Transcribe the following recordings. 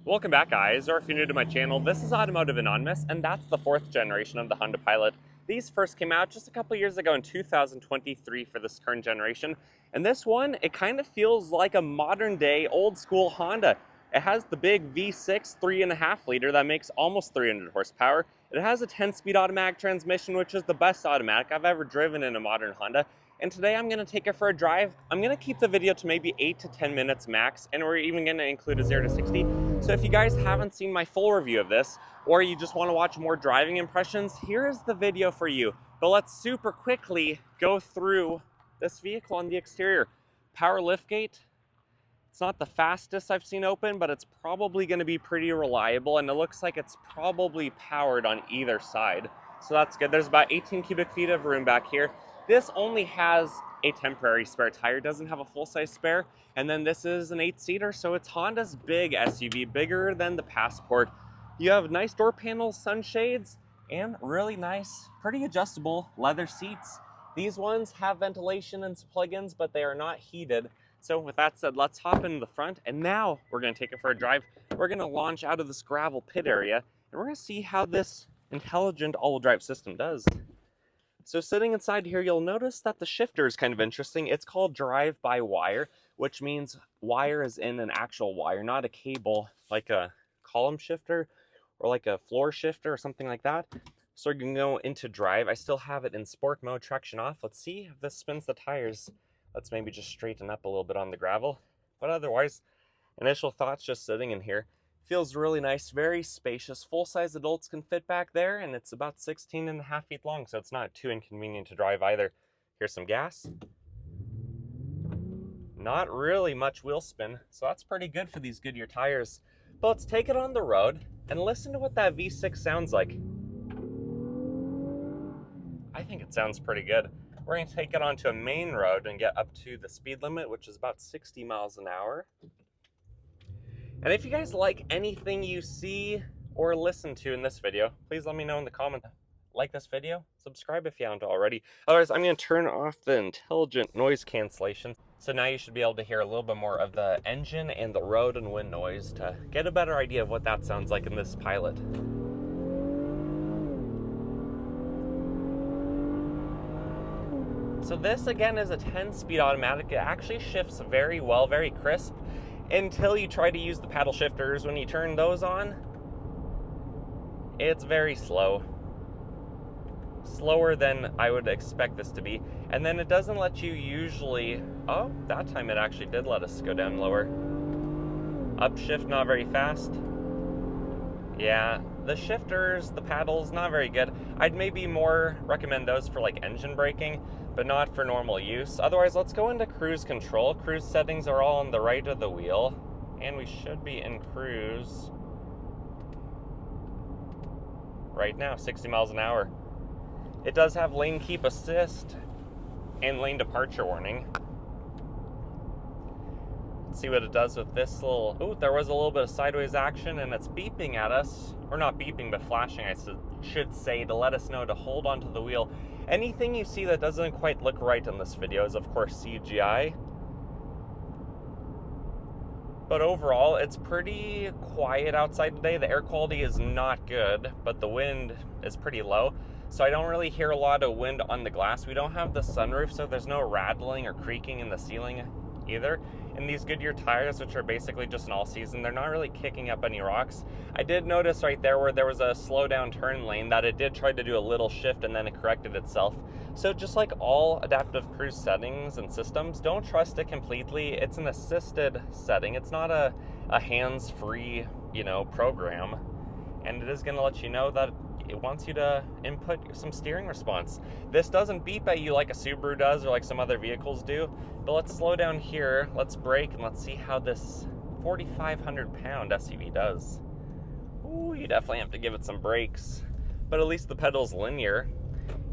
Welcome back, guys, or if you're new to my channel, this is Automotive Anonymous, and that's the 4th generation of the Honda Pilot. These first came out just a couple years ago in 2023 for this current generation, and this one, it kind of feels like a modern day old school Honda. It has the big V6 3.5 liter that makes almost 300 horsepower. It has a 10-speed automatic transmission, which is the best automatic I've ever driven in a modern Honda. And today I'm going to take it for a drive. I'm going to keep the video to maybe 8 to 10 minutes max, and we're even going to include a 0 to 60. So if you guys haven't seen my full review of this, or you just want to watch more driving impressions, here's the video for you. But let's super quickly go through this vehicle on the exterior. Power liftgate. It's not the fastest I've seen open, but it's probably going to be pretty reliable, and it looks like it's probably powered on either side. So that's good. There's about 18 cubic feet of room back here. This only has a temporary spare tire, doesn't have a full-size spare, and then this is an 8-seater, so it's Honda's big SUV, bigger than the Passport. You have nice door panels, sunshades, and really nice, pretty adjustable leather seats. These ones have ventilation and some plug-ins, but they are not heated. So with that said, let's hop into the front, and now we're going to take it for a drive. We're going to launch out of this gravel pit area, and we're going to see how this intelligent all-wheel drive system does. So sitting inside here, you'll notice that the shifter is kind of interesting. It's called drive-by-wire, which means wire is in an actual wire, not a cable like a column shifter or like a floor shifter or something like that. So we're going to go into drive. I still have it in sport mode, traction off. Let's see if this spins the tires. Let's maybe just straighten up a little bit on the gravel. But otherwise, initial thoughts just sitting in here. Feels really nice, very spacious. Full-size adults can fit back there, and it's about 16.5 feet long, so it's not too inconvenient to drive either. Here's some gas. Not really much wheel spin, so that's pretty good for these Goodyear tires. But let's take it on the road and listen to what that V6 sounds like. I think it sounds pretty good. We're going to take it onto a main road and get up to the speed limit, which is about 60 miles an hour. And if you guys like anything you see or listen to in this video, please let me know in the comments. Like this video, subscribe if you haven't already. Otherwise, I'm going to turn off the intelligent noise cancellation. So now you should be able to hear a little bit more of the engine and the road and wind noise to get a better idea of what that sounds like in this Pilot. So this again is a 10-speed automatic. It actually shifts very well, very crisp, until you try to use the paddle shifters. When you turn those on, it's very slow. Slower than I would expect this to be. And then it doesn't let you usually, oh, that time it actually did let us go down lower. Upshift, not very fast. Yeah, the shifters, the paddles, not very good. I'd maybe more recommend those for like engine braking, but not for normal use. Otherwise, let's go into cruise control. Cruise settings are all on the right of the wheel, and we should be in cruise right now, 60 miles an hour. It does have lane keep assist and lane departure warning. Let's see what it does with this little, oh, there was a little bit of sideways action, and it's beeping at us, or not beeping, but flashing, I should say, to let us know to hold onto the wheel. Anything you see that doesn't quite look right in this video is, of course, CGI. But overall, it's pretty quiet outside today. The air quality is not good, but the wind is pretty low. So I don't really hear a lot of wind on the glass. We don't have the sunroof, so there's no rattling or creaking in the ceiling either. And these Goodyear tires, which are basically just an all-season, they're not really kicking up any rocks. I did notice right there where there was a slow down turn lane that it did try to do a little shift and then it corrected itself. So just like all adaptive cruise settings and systems, don't trust it completely. It's an assisted setting. It's not a hands-free, program. And it is going to let you know that it wants you to input some steering response. This doesn't beep at you like a Subaru does or like some other vehicles do. But let's slow down here, let's brake, and let's see how this 4,500-pound SUV does. Ooh, you definitely have to give it some brakes. But at least the pedal's linear,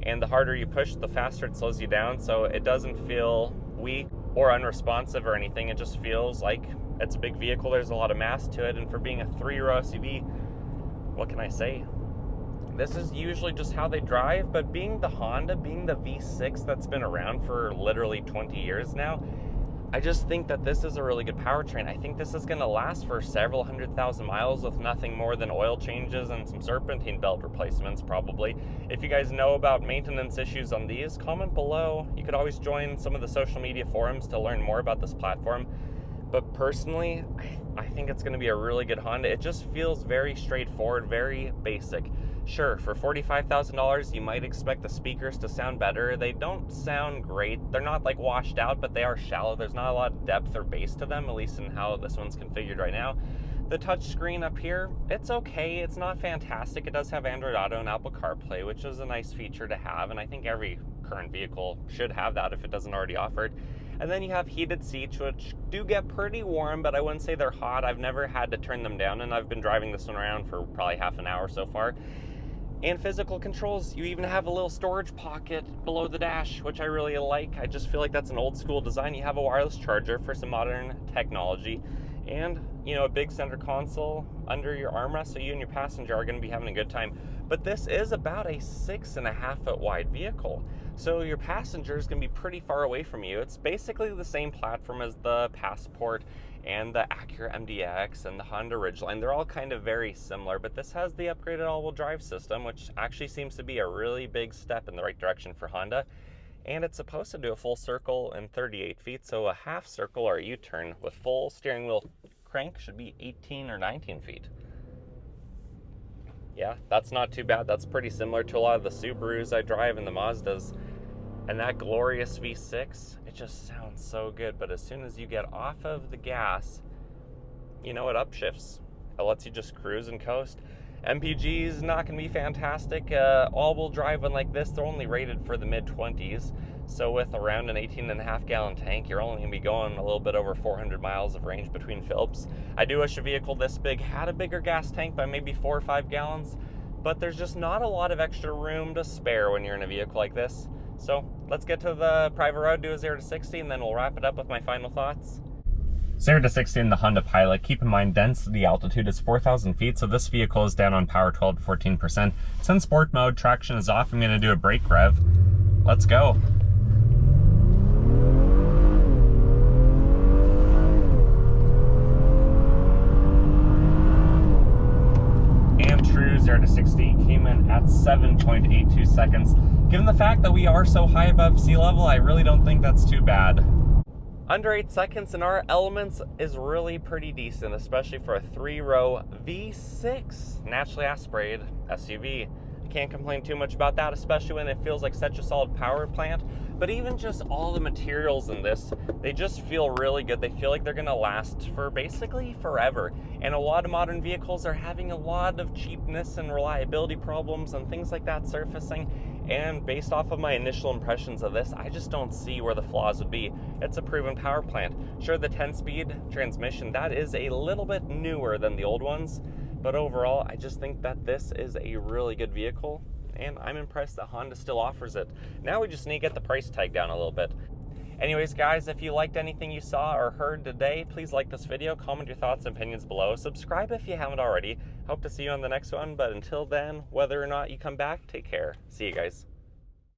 and the harder you push, the faster it slows you down, so it doesn't feel weak or unresponsive or anything. It just feels like it's a big vehicle. There's a lot of mass to it, and for being a 3-row SUV, what can I say? This is usually just how they drive, but being the Honda, being the V6 that's been around for literally 20 years now, I just think that this is a really good powertrain. I think this is going to last for several 100,000 miles with nothing more than oil changes and some serpentine belt replacements probably. If you guys know about maintenance issues on these, comment below. You could always join some of the social media forums to learn more about this platform. But personally, I think it's going to be a really good Honda. It just feels very straightforward, very basic. Sure, for $45,000, you might expect the speakers to sound better. They don't sound great. They're not like washed out, but they are shallow. There's not a lot of depth or bass to them, at least in how this one's configured right now. The touchscreen up here, it's okay. It's not fantastic. It does have Android Auto and Apple CarPlay, which is a nice feature to have, and I think every current vehicle should have that if it doesn't already offer it. And then you have heated seats, which do get pretty warm, but I wouldn't say they're hot. I've never had to turn them down, and I've been driving this one around for probably half an hour so far. And physical controls, you even have a little storage pocket below the dash, which I really like. I just feel like that's an old school design. You have a wireless charger for some modern technology, and you know, a big center console under your armrest, so you and your passenger are going to be having a good time. But this is about a 6.5 foot wide vehicle, so your passenger is going to be pretty far away from you. It's basically the same platform as the Passport and the Acura MDX and the Honda Ridgeline. They're all kind of very similar, but this has the upgraded all-wheel drive system, which actually seems to be a really big step in the right direction for Honda. And it's supposed to do a full circle in 38 feet, so a half circle or a U-turn with full steering wheel crank should be 18 or 19 feet. Yeah, that's not too bad. That's pretty similar to a lot of the Subarus I drive and the Mazdas. And that glorious V6, it just sounds so good, but as soon as you get off of the gas, you know, it upshifts. It lets you just cruise and coast. MPG is not going to be fantastic. All-wheel drive one like this, they're only rated for the mid-20s. So with around an 18.5 gallon tank, you're only going to be going a little bit over 400 miles of range between Phillips. I do wish a vehicle this big had a bigger gas tank by maybe 4 or 5 gallons, but there's just not a lot of extra room to spare when you're in a vehicle like this. So let's get to the private road, do a 0 to 60, and then we'll wrap it up with my final thoughts. 0 to 60 in the Honda Pilot. Keep in mind, density altitude is 4,000 feet, so this vehicle is down on power 12 to 14%. It's in sport mode, traction is off. I'm going to do a brake rev. Let's go. And true 0 to 60 came in at 7.82 seconds. Given the fact that we are so high above sea level, I really don't think that's too bad. Under 8 seconds in our elements is really pretty decent, especially for a 3-row V6 naturally aspirated SUV. I can't complain too much about that, especially when it feels like such a solid power plant. But even just all the materials in this, they just feel really good. They feel like they're gonna last for basically forever. And a lot of modern vehicles are having a lot of cheapness and reliability problems and things like that surfacing. And based off of my initial impressions of this, I just don't see where the flaws would be. It's a proven power plant. Sure, the 10-speed transmission, that is a little bit newer than the old ones, but overall, I just think that this is a really good vehicle, and I'm impressed that Honda still offers it. Now we just need to get the price tag down a little bit. Anyways, guys, if you liked anything you saw or heard today, please like this video, comment your thoughts and opinions below, subscribe if you haven't already. Hope to see you on the next one, but until then, whether or not you come back, take care. See you guys.